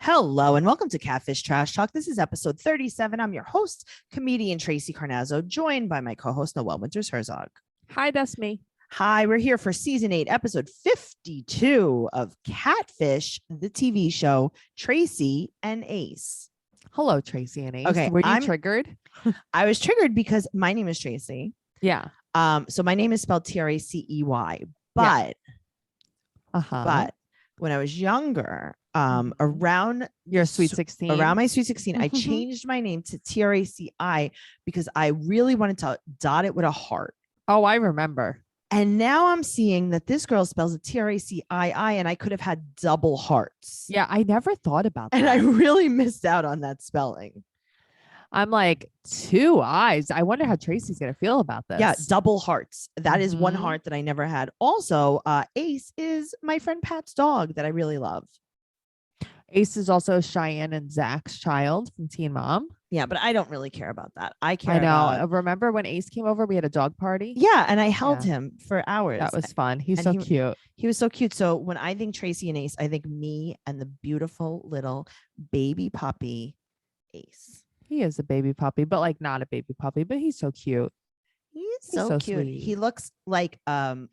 Hello and welcome to Catfish Trash Talk. This is episode 37. I'm your host, comedian Tracey Carnazzo, joined by my co-host Noelle Winters Herzog. Hi, that's me. Hi, we're here for season 8, episode 52 of Catfish, the TV show Tracii and Ace. Hello, Tracey and Ace. Okay, Were you triggered? I was triggered because my name is Tracey. Yeah. So my name is spelled Tracey, but when I was younger, around your sweet 16, around my sweet 16, I changed my name to Tracii because I really wanted to dot it with a heart. Oh, I remember. And now I'm seeing that this girl spells it Tracii, and I could have had double hearts. Yeah, I never thought about that. And I really missed out on that spelling. I'm like, 2 eyes. I wonder how Tracy's going to feel about this. Yeah, double hearts. That is one heart that I never had. Also, Ace is my friend Pat's dog that I really love. Ace is also Cheyenne and Zach's child from Teen Mom. Yeah, but I don't really care about that. I care about... Remember when Ace came over, we had a dog party? Yeah, and I held him for hours. That was fun. He's so cute. He was so cute. So when I think Tracii and Ace, I think me and the beautiful little baby puppy Ace. He is a baby puppy, but like not a baby puppy, but he's so cute. He's so cute. Sweet. He looks like a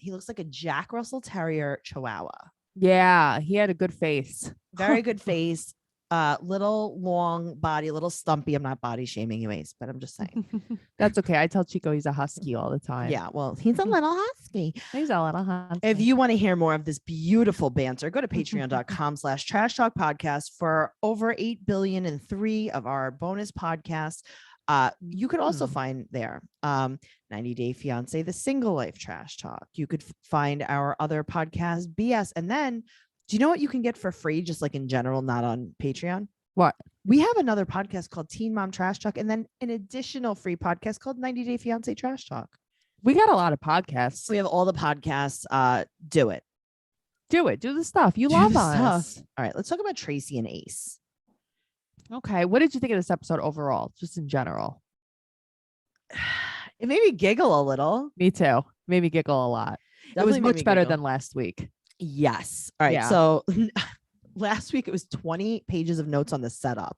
Jack Russell Terrier Chihuahua. Yeah, he had a good face. Very good face. Little long body, little stumpy. I'm not body shaming you, Ace, but I'm just saying. That's okay. I tell Chico he's a husky all the time. Yeah, well, he's a little husky. He's a little husky. If you want to hear more of this beautiful banter, go to patreon.com/trash talk podcast for over 8 billion and 3 of our bonus podcasts. You could also find there 90 Day Fiance, The Single Life Trash Talk. You could find our other podcast, BS. And then, do you know what you can get for free, just like in general, not on Patreon? What? We have another podcast called Teen Mom Trash Talk, and then an additional free podcast called 90 Day Fiance Trash Talk. We got a lot of podcasts. We have all the podcasts. Do it. Do it. Do the stuff. You love us. All right, let's talk about Tracii and Ace. Okay. What did you think of this episode overall, just in general? It made me giggle a little. Me too. Made me giggle a lot. It was much better than last week. Yes. All right. Yeah. So last week it was 20 pages of notes on the setup.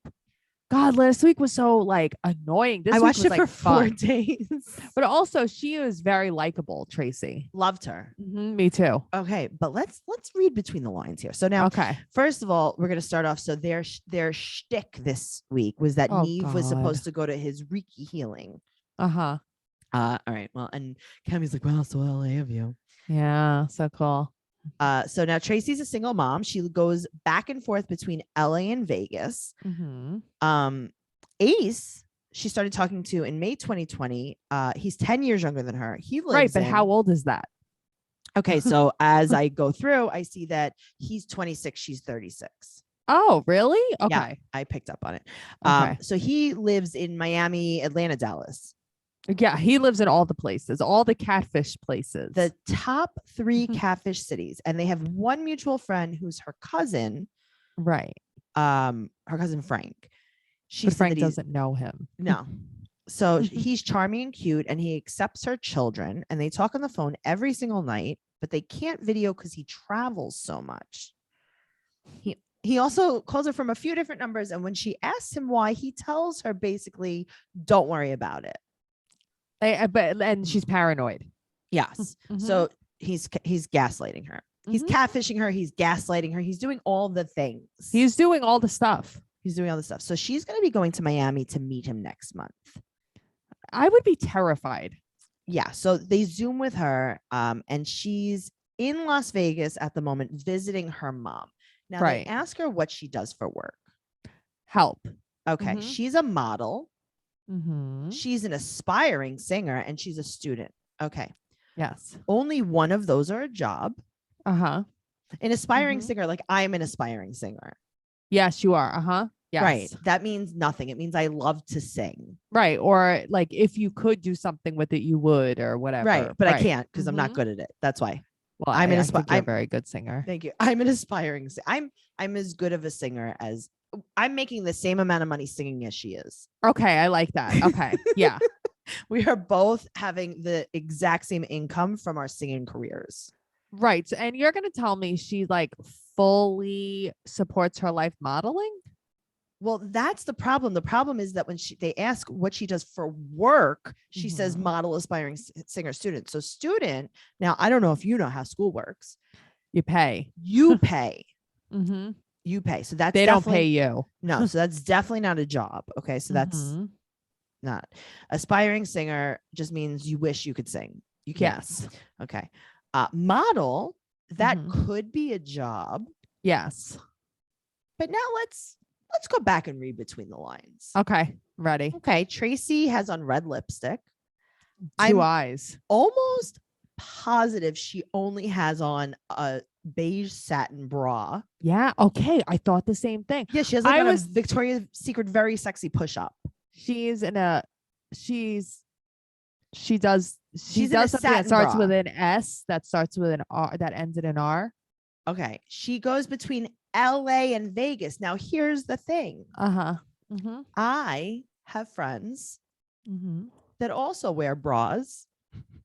God, last week was so like annoying. I watched it for 4 days. But also she is very likable, Tracii. Loved her. Me too. Okay, but let's read between the lines here. So now, first of all, we're going to start off. So their shtick this week was that Neve was supposed to go to his Reiki healing. All right. Well, and Cammy's like, well, so LA of you. Yeah, so cool. So now Tracy's a single mom. She goes back and forth between LA and Vegas. Ace, she started talking to in May 2020. He's 10 years younger than her. He lives but how old is that? Okay, so as I go through, I see that he's 26, she's 36. Oh, really? Okay. Yeah, I picked up on it. So he lives in Miami, Atlanta, Dallas. Yeah, he lives in all the places, all the catfish places. The top 3 catfish cities. And they have one mutual friend who's her cousin. Right. Her cousin Frank. Frank doesn't know him. No. So he's charming and cute and he accepts her children and they talk on the phone every single night, but they can't video because he travels so much. He also calls her from a few different numbers. And when she asks him why, he tells her basically, don't worry about it. And she's paranoid. Yes. So he's gaslighting her. He's catfishing her. He's gaslighting her. He's doing all the things. He's doing all the stuff. So she's going to be going to Miami to meet him next month. I would be terrified. Yeah. So they Zoom with her and she's in Las Vegas at the moment visiting her mom. Now they ask her what she does for work. Help. Okay. She's a model. She's an aspiring singer and she's a student. Okay. Yes. Only one of those are a job. An aspiring singer, like I'm an aspiring singer. Yes, you are. Yes. Right. That means nothing. It means I love to sing. Right. Or like if you could do something with it, you would or whatever. Right. But I can't because I'm not good at it. That's why. Well, I'm a very good singer. Thank you. I'm an aspiring singer. I'm as good of a singer as I'm making the same amount of money singing as she is. Okay. I like that. Okay. Yeah. We are both having the exact same income from our singing careers. Right. And you're going to tell me she like fully supports her life modeling? Well, that's the problem. The problem is that when they ask what she does for work, she says model, aspiring singer, student. So student, now I don't know if you know how school works. You pay. You pay. Mm-hmm. You pay. So that's They don't pay you. No, so that's definitely not a job. Okay. So that's not. Aspiring singer just means you wish you could sing. You can't. Yes. Okay. Model, that could be a job. Yes. But now let's go back and read between the lines. Okay. Ready. Okay. Tracii has on red lipstick. Two eyes. Almost positive she only has on a beige satin bra. Yeah. Okay. I thought the same thing. Yeah, she has like a Victoria's Secret very sexy push-up. She does something that starts with an S, that starts with an R, that ends in an R. Okay. She goes between LA and Vegas. Now here's the thing. I have friends that also wear bras,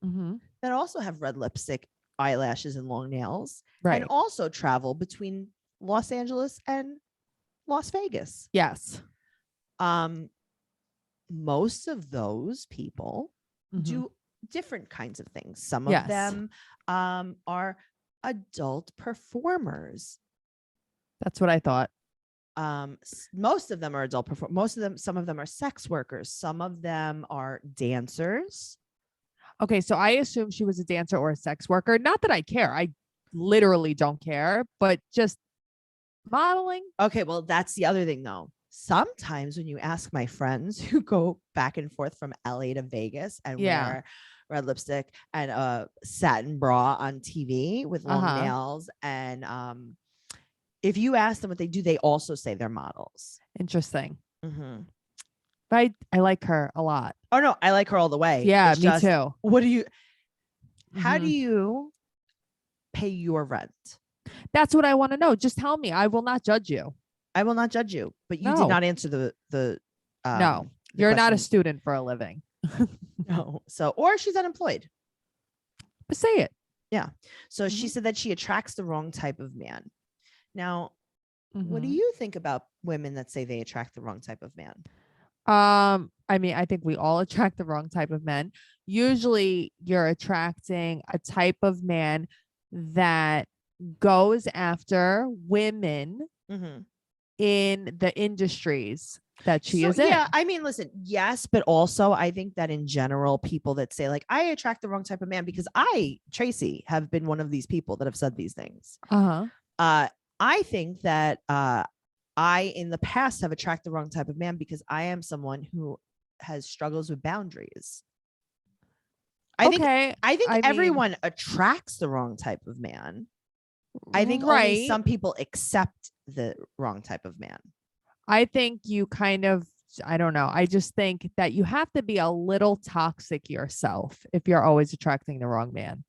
that also have red lipstick, eyelashes, and long nails, and also travel between Los Angeles and Las Vegas. Yes. Most of those people do different kinds of things. Some of them are adult performers. That's what I thought. Most of them are adult performers. Some of them are sex workers. Some of them are dancers. Okay, so I assume she was a dancer or a sex worker. Not that I care. I literally don't care, but just modeling. Okay, well, that's the other thing though. Sometimes when you ask my friends who go back and forth from LA to Vegas and wear red lipstick and a satin bra on TV with long nails, and if you ask them what they do, they also say they're models. Interesting. But I like her a lot. Oh no, I like her all the way. Yeah, it's me too. What do you? How do you pay your rent? That's what I want to know. Just tell me. I will not judge you. I will not judge you, but you did not answer the no, you're question. Not a student for a living. No. So, or she's unemployed. But say it. Yeah. So she said that she attracts the wrong type of man. Now, what do you think about women that say they attract the wrong type of man? I mean, I think we all attract the wrong type of men. Usually you're attracting a type of man that goes after women in the industries that she is in. Yeah, I mean, listen, yes, but also I think that in general, people that say like, I attract the wrong type of man, because I, Tracii, have been one of these people that have said these things. I think that I, in the past, have attracted the wrong type of man because I am someone who has struggles with boundaries. I think everyone attracts the wrong type of man. I think only some people accept the wrong type of man. I think you kind of, I don't know. I just think that you have to be a little toxic yourself if you're always attracting the wrong man.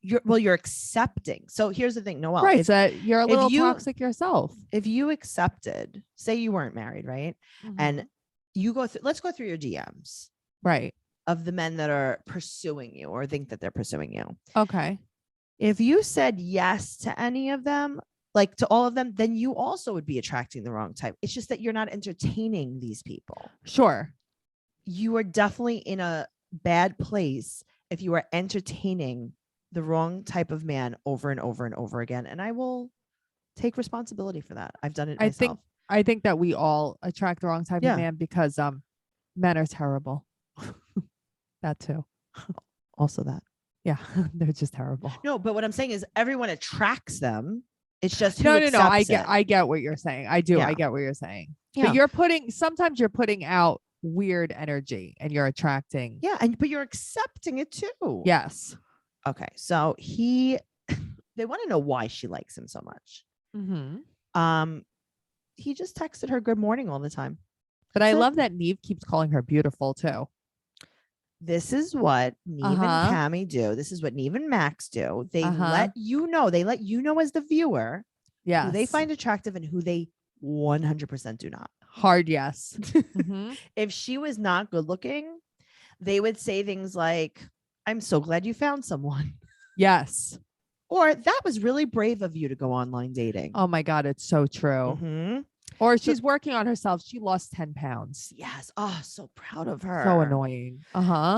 You're accepting. So here's the thing, Noelle. Right. So you're a little toxic yourself. If you accepted, say you weren't married, right? And you go through, let's go through your DMs. Right. Of the men that are pursuing you or think that they're pursuing you. Okay. If you said yes to any of them, like to all of them, then you also would be attracting the wrong type. It's just that you're not entertaining these people. Sure. You are definitely in a bad place if you are entertaining the wrong type of man over and over and over again. And I will take responsibility for that. I've done it myself. I think that we all attract the wrong type of man because men are terrible. That too. Also that. Yeah, they're just terrible. No, but what I'm saying is everyone attracts them. It's just no. I get what you're saying. I do. Yeah. I get what you're saying. Yeah. But sometimes you're putting out weird energy and you're attracting. Yeah, but you're accepting it too. Yes. Okay, so they want to know why she likes him so much. He just texted her good morning all the time. But I love that Neve keeps calling her beautiful too. This is what Neve and Cammie do. This is what Neve and Max do. They let you know. They let you know as the viewer who they find attractive and who they 100% do not. Hard yes. If she was not good looking, they would say things like, I'm so glad you found someone. Yes. Or that was really brave of you to go online dating. Oh my God, it's so true. Mm-hmm. Or she's working on herself. She lost 10 pounds. Yes. Oh, so proud of her. So annoying.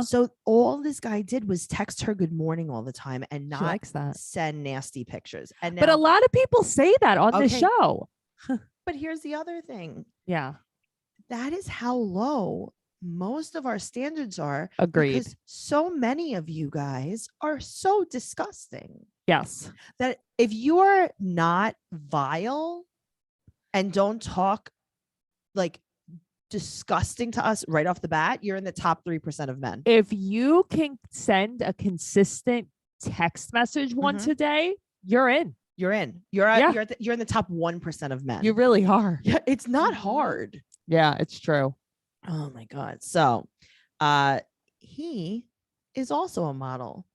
So all this guy did was text her good morning all the time and She not likes that. send nasty pictures. And But a now, lot of people say that on the Okay. show. but here's the other thing. Yeah. That is how low most of our standards are. Agreed. Because so many of you guys are so disgusting Yes. that if you're not vile and don't talk like disgusting to us right off the bat, you're in the top 3% of men. If you can send a consistent text message once a day, you're in. You're in. You're in the top 1% of men. You really are. Yeah, it's not hard. Yeah, it's true. Oh my God. So he is also a model.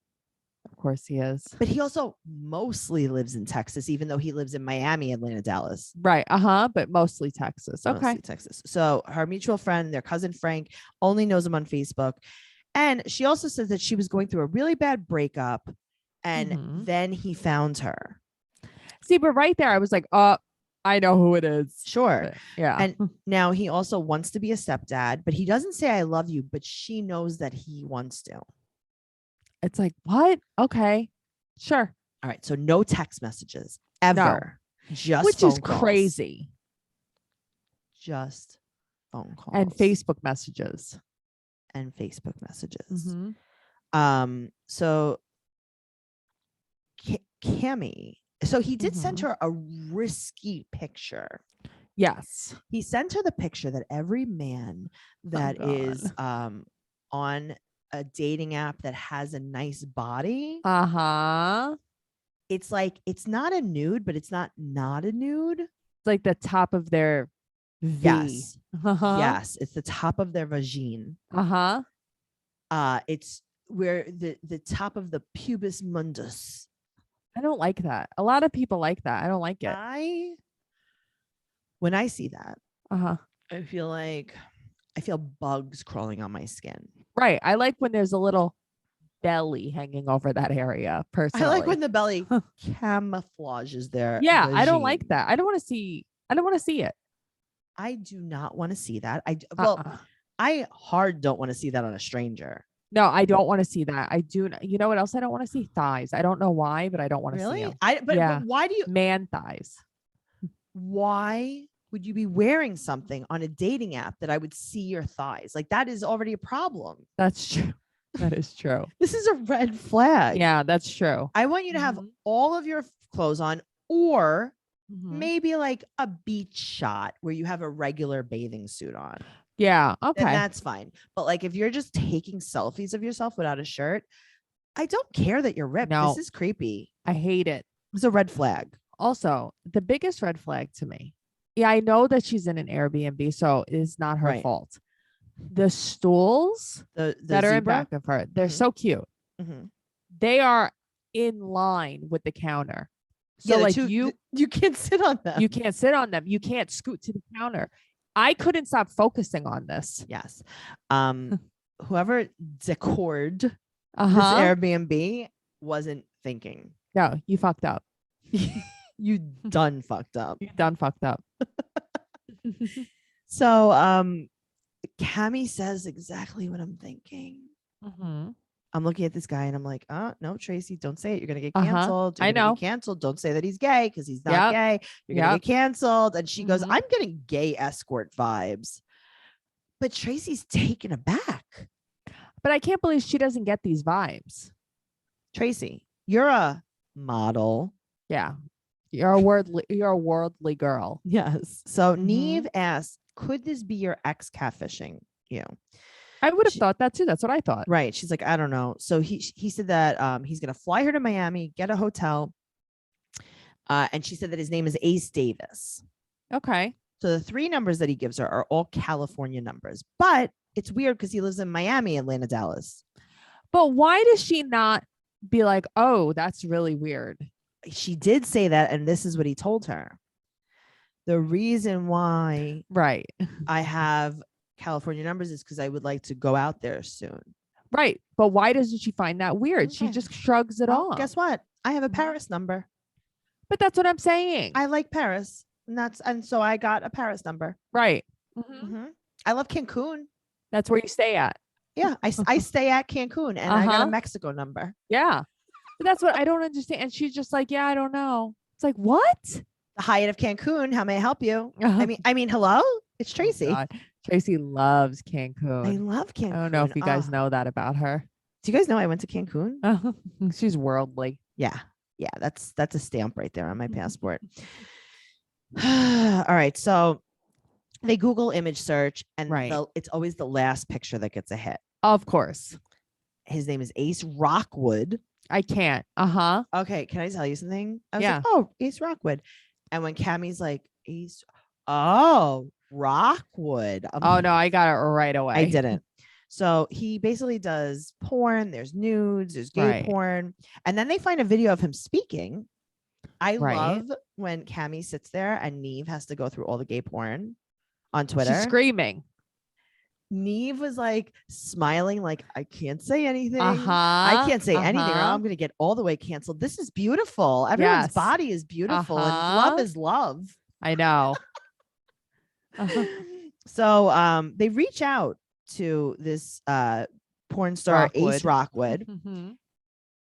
Of course he is. But he also mostly lives in Texas, even though he lives in Miami, Atlanta, Dallas. Right. But mostly Texas. Okay. Mostly Texas. So her mutual friend, their cousin Frank, only knows him on Facebook. And she also says that she was going through a really bad breakup. And then he found her. See, but right there, I was like, oh, I know who it is. Sure. Yeah. And now he also wants to be a stepdad, but he doesn't say I love you, but she knows that he wants to. It's like, what? Okay. Sure. All right. So no text messages ever. No. Just which phone is calls. Crazy. Just phone calls. And Facebook messages. So Cammy. So he did send her a risky picture. Yes. He sent her the picture that every man that is on a dating app that has a nice body. It's like, it's not a nude, but it's not a nude. It's like the top of their V. Yes. Yes. It's the top of their vagine. It's where the top of the pubis mundus. I don't like that. A lot of people like that. I don't like it. When I see that, I feel bugs crawling on my skin. Right. I like when there's a little belly hanging over that area. Personally, I like when the belly camouflages there. Yeah, I don't like that. I don't want to see it. I do not want to see that. I hard don't want to see that on a stranger. No, I don't want to see that. I do. You know what else I don't want to see? Thighs. I don't know why, but I don't want to see them. But why do you? Man thighs. Why would you be wearing something on a dating app that I would see your thighs? Like, that is already a problem. That's true. That is true. This is a red flag. Yeah, that's true. I want you to have all of your clothes on, or maybe like a beach shot where you have a regular bathing suit on. Yeah. Okay. Then that's fine. But like, if you're just taking selfies of yourself without a shirt, I don't care that you're ripped. No. This is creepy. I hate it. It's a red flag. Also, the biggest red flag to me. Yeah, I know that she's in an Airbnb, so it's not her fault. The stools the that are in zebra? back of her, they're so cute. They are in line with the counter. So you can't sit on them. You can't sit on them. You can't scoot to the counter. I couldn't stop focusing on this. Yes. Whoever decored this Airbnb wasn't thinking. No, you fucked up. You done fucked up. You done fucked up. So Cammy says exactly what I'm thinking. I'm looking at this guy and I'm like, no, Tracey, don't say it. You're gonna get canceled. I know. Get canceled. Don't say that he's gay because he's not gay. You're gonna get canceled. And she goes, I'm getting gay escort vibes. But Tracey's taken aback. But I can't believe she doesn't get these vibes. Tracey, you're a model. Yeah. You're a worldly girl. Yes. So Neve asked, could this be your ex catfishing you? I would have thought that too. That's what I thought. Right. She's like, I don't know. So he said that he's going to fly her to Miami, get a hotel. And she said that his name is Ace Davis. Okay. So the 3 numbers that he gives her are all California numbers, but it's weird because he lives in Miami, Atlanta, Dallas. But why does she not be like, oh, that's really weird? She did say that. And this is what he told her. The reason why I have California numbers is because I would like to go out there soon. Right. But why doesn't she find that weird? She just shrugs it off. Guess what? I have a Mhm. Paris number. But that's what I'm saying. I like Paris. And so I got a Paris number. Right. Mhm. Hmm. I love Cancun. That's where you stay at. Yeah, I stay at Cancun and I got a Uh-huh. Mexico number. Yeah. But that's what I don't understand. And she's just like, yeah, I don't know. It's like, what? The Hyatt of Cancun. How may I help you? I mean, hello, it's Oh, Tracey. God. Tracy loves I Cancun. love Cancun. I don't know if you guys know that about her. Do you guys know I went to Cancun? She's worldly. Yeah, that's a stamp right there on my passport. All right, so they Google image search, and Right. it's always the last picture that gets a hit. Of course. His name is Ace Rockwood. I can't. Uh-huh. Okay, can I tell you something? I was Yeah. like, oh, Ace Rockwood. And when Cammie's like, Ace, oh, Rockwood. Oh, no, I got it right away. I didn't. So he basically does porn. There's nudes, there's gay Right. porn. And then they find a video of him speaking. I Right. love when Cammie sits there and Neve has to go through all the gay porn on Twitter. She's screaming. Neve was like smiling, like, I can't say anything. Uh-huh. I can't say anything, or I'm going to get all the way canceled. This is beautiful. Everyone's Yes. body is beautiful, and Uh-huh. love is love. I know. So they reach out to this porn star, Ace Rockwood, Mhm.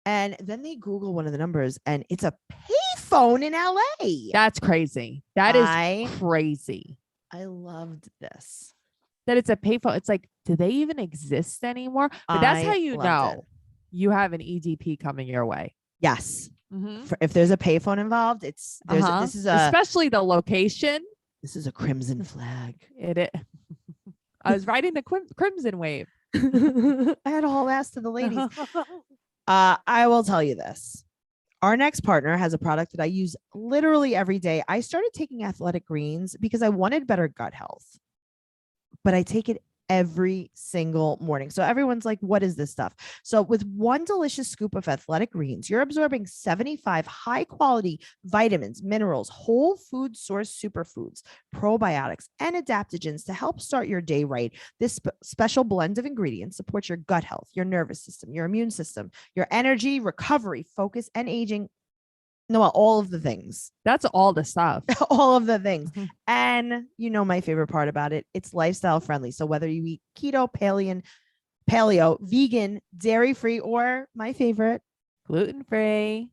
and then they Google one of the numbers, and it's a payphone in LA. That's crazy. That is crazy. I loved this. That it's a payphone. It's like, do they even exist anymore? But that's how you know you have an EDP coming your way. Yes. Mhm. If there's a payphone involved, this is especially the location. This is a crimson flag. It. I was riding the crimson wave. I had a whole ass to the ladies. I will tell you this. Our next partner has a product that I use literally every day. I started taking Athletic Greens because I wanted better gut health, but I take it every single morning. So everyone's like, what is this stuff? So with one delicious scoop of Athletic Greens, you're absorbing 75 high quality vitamins, minerals, whole food source superfoods, probiotics, and adaptogens to help start your day right. This special blend of ingredients supports your gut health, your nervous system, your immune system, your energy, recovery, focus, and aging. No, all of the things. That's all the stuff. All of the things. And you know my favorite part about it, it's lifestyle friendly. So whether you eat keto, paleo, vegan, dairy-free, or my favorite, gluten-free,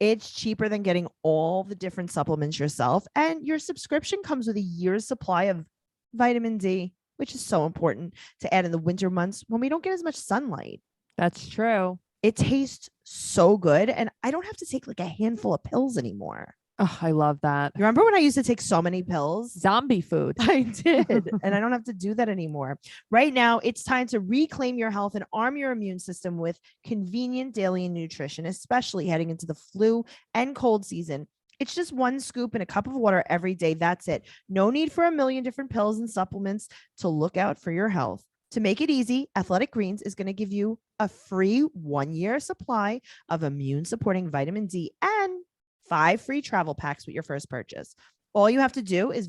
it's cheaper than getting all the different supplements yourself. And your subscription comes with a year's supply of vitamin D, which is so important to add in the winter months when we don't get as much sunlight. That's true. It tastes so good, and I don't have to take like a handful of pills anymore. Oh, I love that. You remember when I used to take so many pills? Zombie food. I did, and I don't have to do that anymore. Right now, it's time to reclaim your health and arm your immune system with convenient daily nutrition, especially heading into the flu and cold season. It's just one scoop in a cup of water every day. That's it. No need for a million different pills and supplements to look out for your health. To make it easy, Athletic Greens is going to give you a free 1-year supply of immune supporting vitamin D and 5 free travel packs with your first purchase. All you have to do is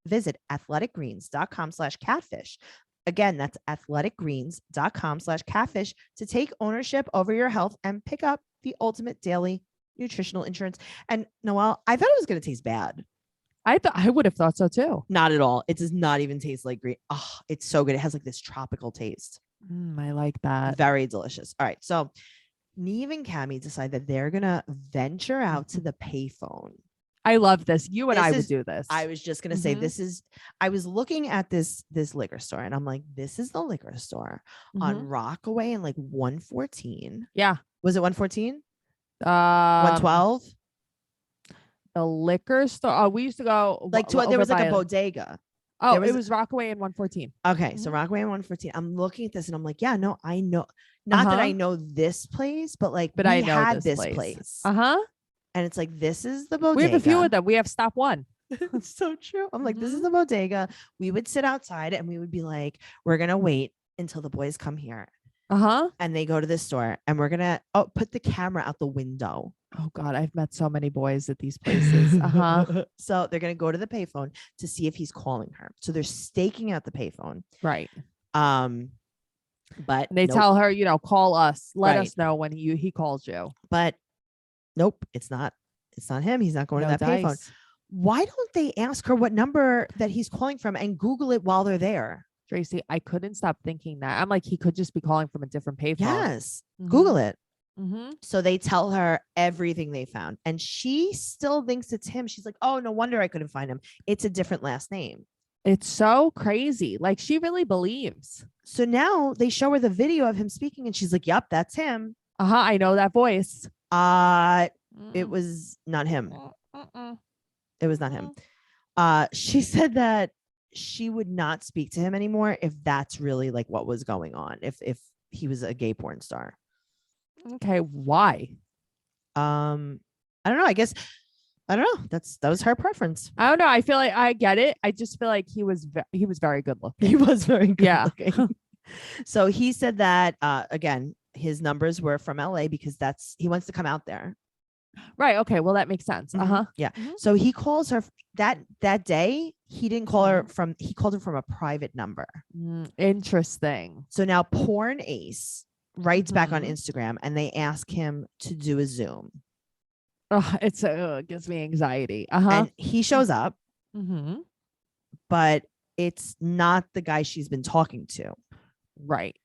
visit athleticgreens.com/catfish. Again, that's athleticgreens.com/catfish to take ownership over your health and pick up the ultimate daily nutritional insurance. And Noelle, I thought it was going to taste bad. I would have thought so too. Not at all. It does not even taste like green. Oh, it's so good. It has like this tropical taste. I like that. Very delicious. All right. So Neve and Cammie decide that they're going to venture out to the payphone. I love this. You and I would do this. I was just going to say, I was looking at this liquor store and I'm like, this is the liquor store on Rockaway in like 114. Yeah. Was it 114? 112? The liquor store. Oh, we used to go like to there was like a bodega. Oh, it was Rockaway in 114. Okay, so Rockaway in 114. I'm looking at this and I'm like, yeah, no, I know. Not that I know this place, but like, but I know had this place. And it's like, this is the bodega. We have a few of them. We have Stop One. It's so true. I'm like, this is the bodega. We would sit outside and we would be like, we're gonna wait until the boys come here. And they go to this store and we're gonna put the camera out the window. Oh God, I've met so many boys at these places. So they're gonna go to the payphone to see if he's calling her. So they're staking out the payphone. Right. But they tell her, call us. Let us know when he calls you. But Nope, it's not him. He's not going No to that payphone. dice. Why don't they ask her what number that he's calling from and Google it while they're there? Tracey, I couldn't stop thinking that. I'm like, he could just be calling from a different payphone. Yes. Mhm. Google it. Mm-hmm. So they tell her everything they found, and she still thinks it's him. She's like, oh, no wonder I couldn't find him. It's a different last name. It's so crazy. Like, she really believes. So now they show her the video of him speaking, and she's like, yep, that's him. I know that voice. It was not him. Mm-mm. It was not him. She said that she would not speak to him anymore if that's really like what was going on. If he was a gay porn star. Okay, why? I don't know. I guess I don't know. That was her preference. I don't know. I feel like I get it. I just feel like he was very good looking. He was very good Yeah. looking. So he said that again, his numbers were from LA because he wants to come out there. Right. Okay. Well, that makes sense. Mhm. Yeah. Mhm. So he calls her that day. He didn't call her from. He called her from a private number. Interesting. So now Porn Ace writes back on Mhm. Instagram, and they ask him to do a Zoom. Oh, it gives me anxiety. And he shows up, Mm-hmm. but it's not the guy she's been talking to. Right.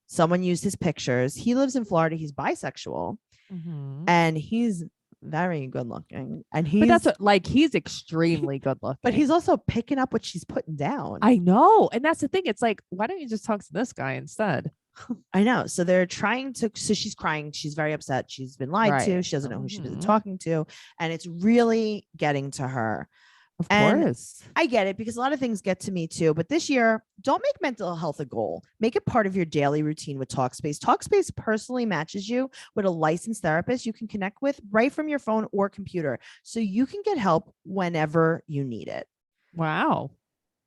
Someone used his pictures. He lives in Florida. He's bisexual, Mm-hmm. and he's very good looking. And But that's he's extremely good looking. but he's also picking up what she's putting down. I know. And that's the thing. It's like, why don't you just talk to this guy instead? I know. So they're trying to. So she's crying. She's very upset. She's been lied to. Right. She doesn't know who she's been Mhm. talking to, and it's really getting to her. Of And course. I get it because a lot of things get to me too. But this year, don't make mental health a goal. Make it part of your daily routine with Talkspace. Talkspace personally matches you with a licensed therapist you can connect with right from your phone or computer, so you can get help whenever you need it. Wow.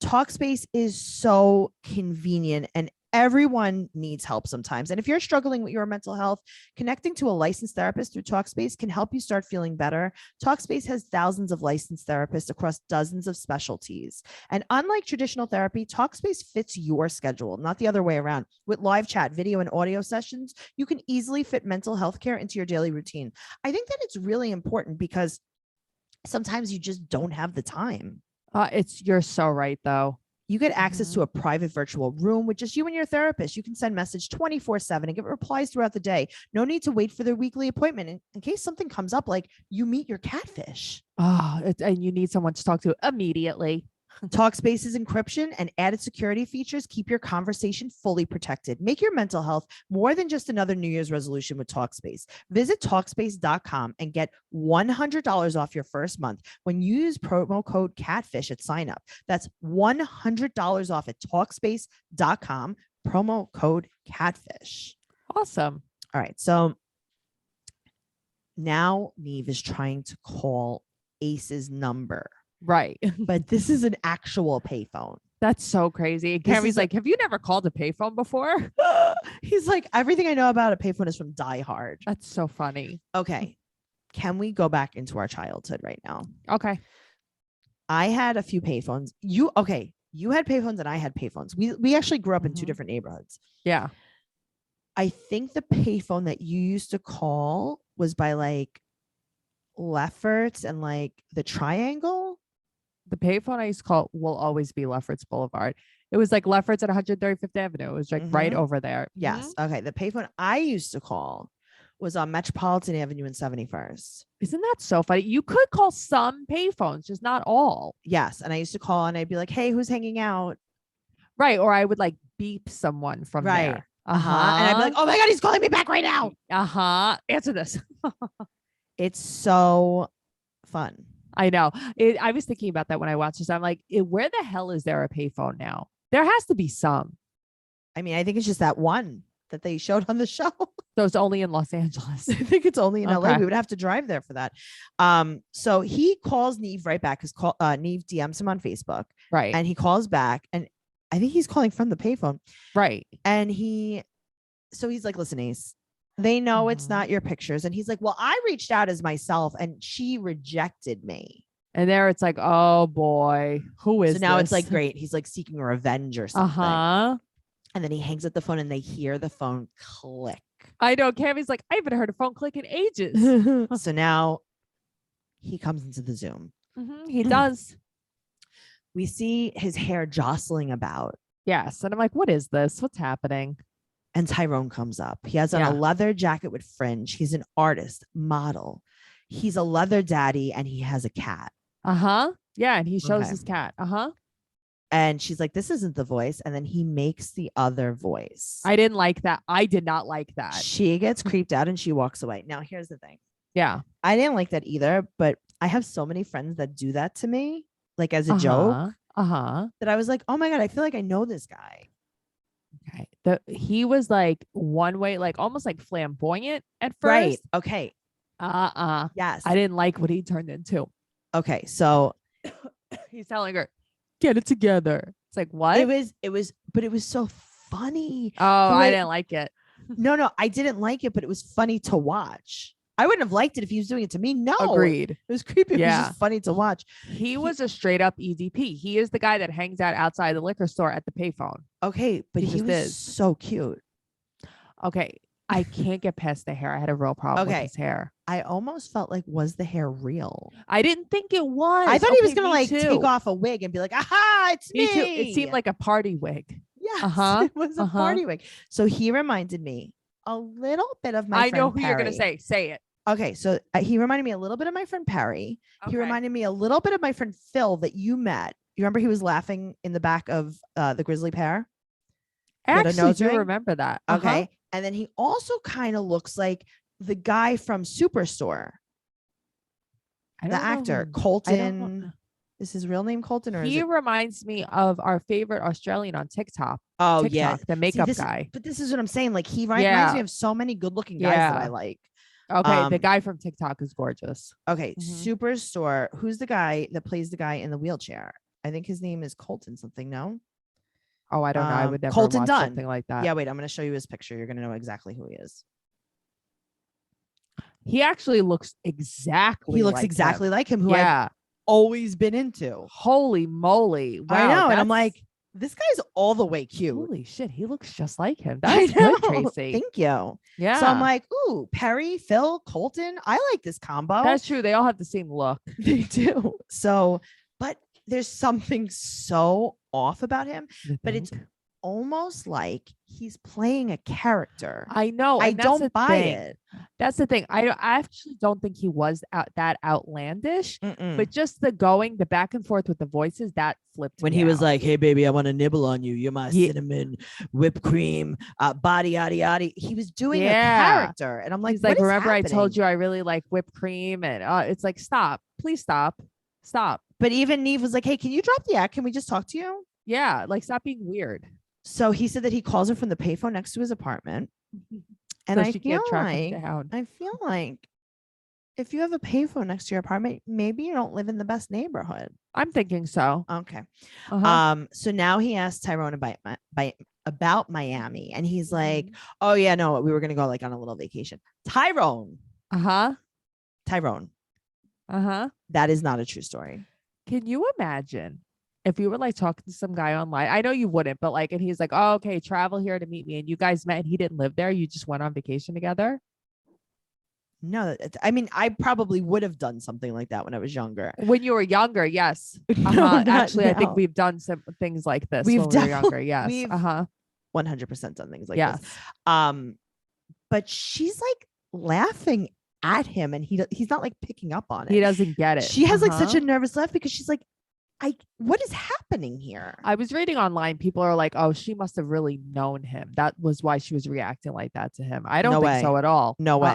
Talkspace is so convenient, and everyone needs help sometimes. And if you're struggling with your mental health, connecting to a licensed therapist through Talkspace can help you start feeling better. Talkspace has thousands of licensed therapists across dozens of specialties. And unlike traditional therapy, Talkspace fits your schedule, not the other way around. With live chat, video, and audio sessions, you can easily fit mental health care into your daily routine. I think that it's really important because sometimes you just don't have the time. You're so right though. You get access to a private virtual room with just you and your therapist. You can send message 24/7 and get replies throughout the day. No need to wait for their weekly appointment in case something comes up, like you meet your catfish. And you need someone to talk to immediately. Talkspace's encryption and added security features keep your conversation fully protected. Make your mental health more than just another New Year's resolution with Talkspace. Visit Talkspace.com and get $100 off your first month when you use promo code CATFISH at sign up. That's $100 off at Talkspace.com, promo code CATFISH. Awesome. All right. So now Neve is trying to call Ace's number. Right. But this is an actual payphone. That's so crazy. And This Carrie's is like, have you never called a payphone before? He's like, everything I know about a payphone is from Die Hard. That's so funny. Okay. Can we go back into our childhood right now? Okay. I had a few payphones. You had payphones and I had payphones. We actually grew up in two different neighborhoods. Yeah. I think the payphone that you used to call was by like Lefferts and like the Triangle. The payphone I used to call will always be Lefferts Boulevard. It was like Lefferts at 135th Avenue. It was like right over there. Yes. Okay. The payphone I used to call was on Metropolitan Avenue in 71st. Isn't that so funny? You could call some payphones, just not all. Yes. And I used to call and I'd be like, hey, who's hanging out? Right. Or I would like beep someone from there. And I'd be like, oh my God, he's calling me back right now. Answer this. It's so fun. I know. I was thinking about that when I watched this. I'm like, where the hell is there a payphone now? There has to be some. I mean, I think it's just that one that they showed on the show. So it's only in Los Angeles. I think it's only in LA. Okay. We would have to drive there for that. So he calls Neve right back because Neve DMs him on Facebook. Right. And he calls back. And I think he's calling from the payphone. Right. And he's like, listen, Ace, they know it's not your pictures. And he's like, well, I reached out as myself and she rejected me. And there it's like, oh boy, who is so now this? it's like, great. He's like seeking revenge or something. And then he hangs up the phone and they hear the phone click. I know. Cammy's like, I haven't heard a phone click in ages. So now he comes into the Zoom. He does. We see his hair jostling about. Yes. And I'm like, what is this? What's happening? And Tyrone comes up. He has on a leather jacket with fringe. He's an artist, model. He's a leather daddy and he has a cat. Yeah. And he shows his cat. And she's like, this isn't the voice. And then he makes the other voice. I didn't like that. I did not like that. She gets creeped out and she walks away. Now, here's the thing. Yeah. I didn't like that either, but I have so many friends that do that to me, like as a joke, that I was like, oh my God, I feel like I know this guy. Okay. He was like one way, like almost like flamboyant at first. Right. Okay. Yes. I didn't like what he turned into. Okay. So he's telling her, get it together. It's like, what? But it was so funny. Oh, I didn't like it. No, I didn't like it, but it was funny to watch. I wouldn't have liked it if he was doing it to me. No. Agreed. It was creepy. It was just funny to watch. He was a straight up EDP. He is the guy that hangs out outside the liquor store at the payphone. Okay. But he was so cute. Okay. I can't get past the hair. I had a real problem with his hair. I almost felt like, was the hair real? I didn't think it was. I thought he was going to take off a wig and be like, aha, it's me. Me too. It seemed like a party wig. Yes, it was a party wig. So he reminded me a little bit of my friend I know who Perry. you're going to say. Say it. Okay. So he reminded me a little bit of my friend Perry. Okay. He reminded me a little bit of my friend Phil that you met. You remember he was laughing in the back of the Grizzly Pear? I actually do remember that. Okay. And then he also kind of looks like the guy from Superstore. The actor, Colton. Is his real name Colton? Or he reminds me of our favorite Australian on TikTok. Oh, yeah. The makeup guy. But this is what I'm saying. Like, he reminds me of so many good looking guys that I like. Okay. The guy from TikTok is gorgeous. Okay. Superstore. Who's the guy that plays the guy in the wheelchair? I think his name is Colton something. No? Oh, I don't know. I would never Colton watch Dunn. something like that. Yeah, wait, I'm going to show you his picture. You're going to know exactly who he is. He actually looks exactly like him, who I've always been into. Holy moly. Wow. I know. And I'm like, this guy's all the way cute. Holy shit. He looks just like him. That's good, Tracey. Thank you. Yeah. So I'm like, ooh, Perry, Phil, Colton. I like this combo. That's true. They all have the same look. They do. So, but there's something so off about him, but it's almost like he's playing a character. I know. I don't buy it. That's the thing. I actually don't think he was that outlandish, but just the back and forth with the voices that flipped when me he was out. like, hey baby, I want to nibble on you. You're my cinnamon whipped cream, body yaddy yaddy. He was doing a character. And I'm like, he's like, remember I told you I really like whipped cream? And it's like, stop, please stop. But even Neve was like, hey, can you drop the act? Can we just talk to you? Yeah. Like, stop being weird. So he said that he calls her from the payphone next to his apartment. And so I feel like if you have a payphone next to your apartment, maybe you don't live in the best neighborhood. I'm thinking so. Okay. So now he asked Tyrone about Miami, and he's like, oh yeah, no, we were going to go like on a little vacation. Tyrone. That is not a true story. Can you imagine if you were like talking to some guy online? I know you wouldn't, but like, and he's like, oh, okay, travel here to meet me. And you guys met and he didn't live there. You just went on vacation together. No, I mean, I probably would have done something like that when I was younger. When you were younger, yes. Actually, I think we've done some things like this when we were younger. Yes. We've 100% done things like this. But she's like laughing at him and he's not like picking up on it. He doesn't get it. She has like such a nervous laugh because she's like, what is happening here? I was reading online. People are like, oh, she must have really known him. That was why she was reacting like that to him. I don't think so at all. No way.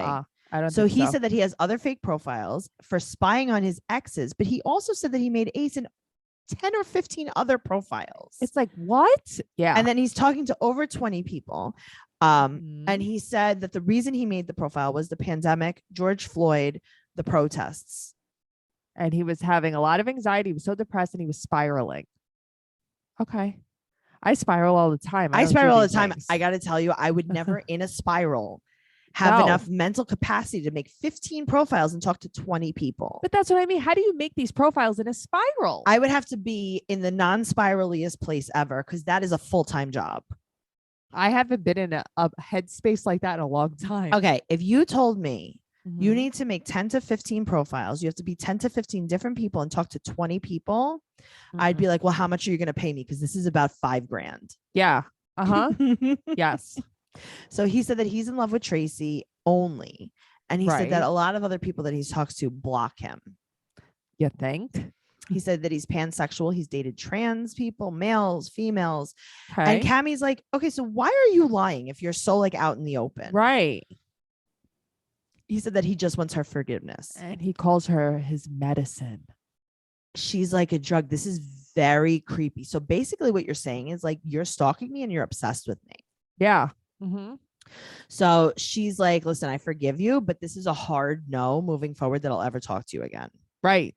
I don't so think he so. said that he has other fake profiles for spying on his exes, but he also said that he made Ace in 10 or 15 other profiles. It's like, what? Yeah. And then he's talking to over 20 people. And he said that the reason he made the profile was the pandemic, George Floyd, the protests. And he was having a lot of anxiety. He was so depressed and he was spiraling. Okay. I spiral all the time. I spiral all the time. I got to tell you, I would never in a spiral have enough mental capacity to make 15 profiles and talk to 20 people. But that's what I mean. How do you make these profiles in a spiral? I would have to be in the non-spiraliest place ever because that is a full-time job. I haven't been in a headspace like that in a long time. Okay. If you told me you Mhm. need to make 10 to 15 profiles, you have to be 10 to 15 different people and talk to 20 people, I'd be like, well, how much are you going to pay me? Because this is about $5,000. Yeah. Uh-huh. Yes. So he said that he's in love with Tracii only. And he said that Right. a lot of other people that he talks to block him. You think? He said that he's pansexual. He's dated trans people, males, females. And Okay. Cammie's like, okay, so why are you lying if you're so like out in the open? Right. He said that he just wants her forgiveness. And he calls her his medicine. She's like a drug. This is very creepy. So basically what you're saying is like, you're stalking me and you're obsessed with me. Yeah. Mm-hmm. So she's like, listen, I forgive you, but this is a hard no moving forward that I'll ever talk to you again. Right.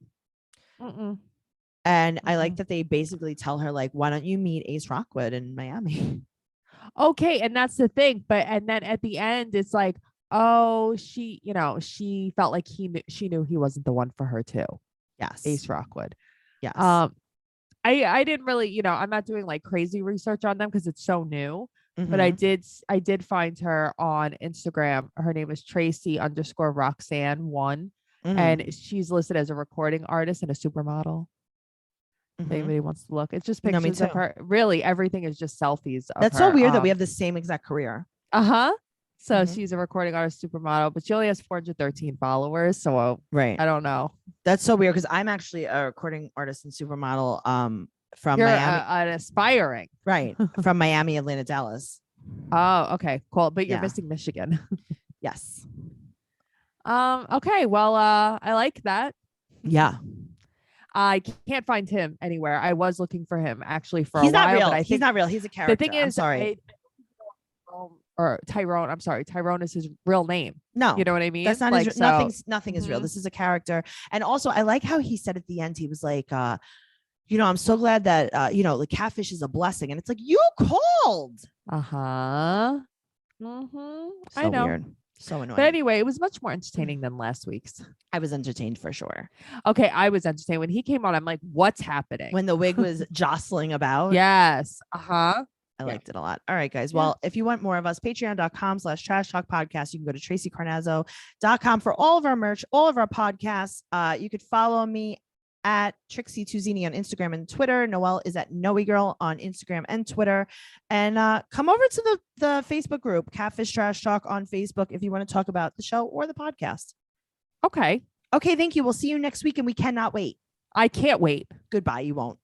And I like that they basically tell her like, why don't you meet Ace Rockwood in Miami? Okay. And that's the thing. And then at the end, it's like, oh, she felt like she knew he wasn't the one for her too. Yes. Ace Rockwood. Yes. I didn't really, I'm not doing like crazy research on them because it's so new. But I did find her on Instagram. Her name is Tracii_Roxanne1. And she's listed as a recording artist and a supermodel. If anybody wants to look, it's just pictures of her. Really, everything is just selfies of That's her. so weird that we have the same exact career. So she's a recording artist, supermodel, but she only has 413 followers. So right. I don't know. That's so weird because I'm actually a recording artist and supermodel from You're Miami. An aspiring. Right. From Miami, Atlanta, Dallas. Oh, okay, cool. But you're missing Michigan. Yes. Okay. Well, I like that. Yeah. I can't find him anywhere. I was looking for him actually for he's a while. Not real. But I think he's not real. He's a character. The thing is, I'm sorry. Or Tyrone. I'm sorry. Tyrone is his real name. No, you know what I mean? That's not like, nothing is real. This is a character. And also I like how he said at the end, he was like, I'm so glad that, the catfish is a blessing. And it's like, you called. So I know. Weird. So annoying. But anyway, it was much more entertaining than last week's. I was entertained for sure. Okay. I was entertained when he came on. I'm like, what's happening? When the wig was jostling about. Yes. I liked it a lot. All right, guys. Well, if you want more of us, patreon.com/trash talk podcast. You can go to TraceyCarnazzo.com for all of our merch, all of our podcasts. You could follow me at Trixie Tuzini on Instagram and Twitter. Noelle is at Noe Girl on Instagram and Twitter. And come over to the Facebook group, Catfish Trash Talk on Facebook, if you want to talk about the show or the podcast. Okay. Okay, thank you. We'll see you next week, and we cannot wait. I can't wait. Goodbye. You won't.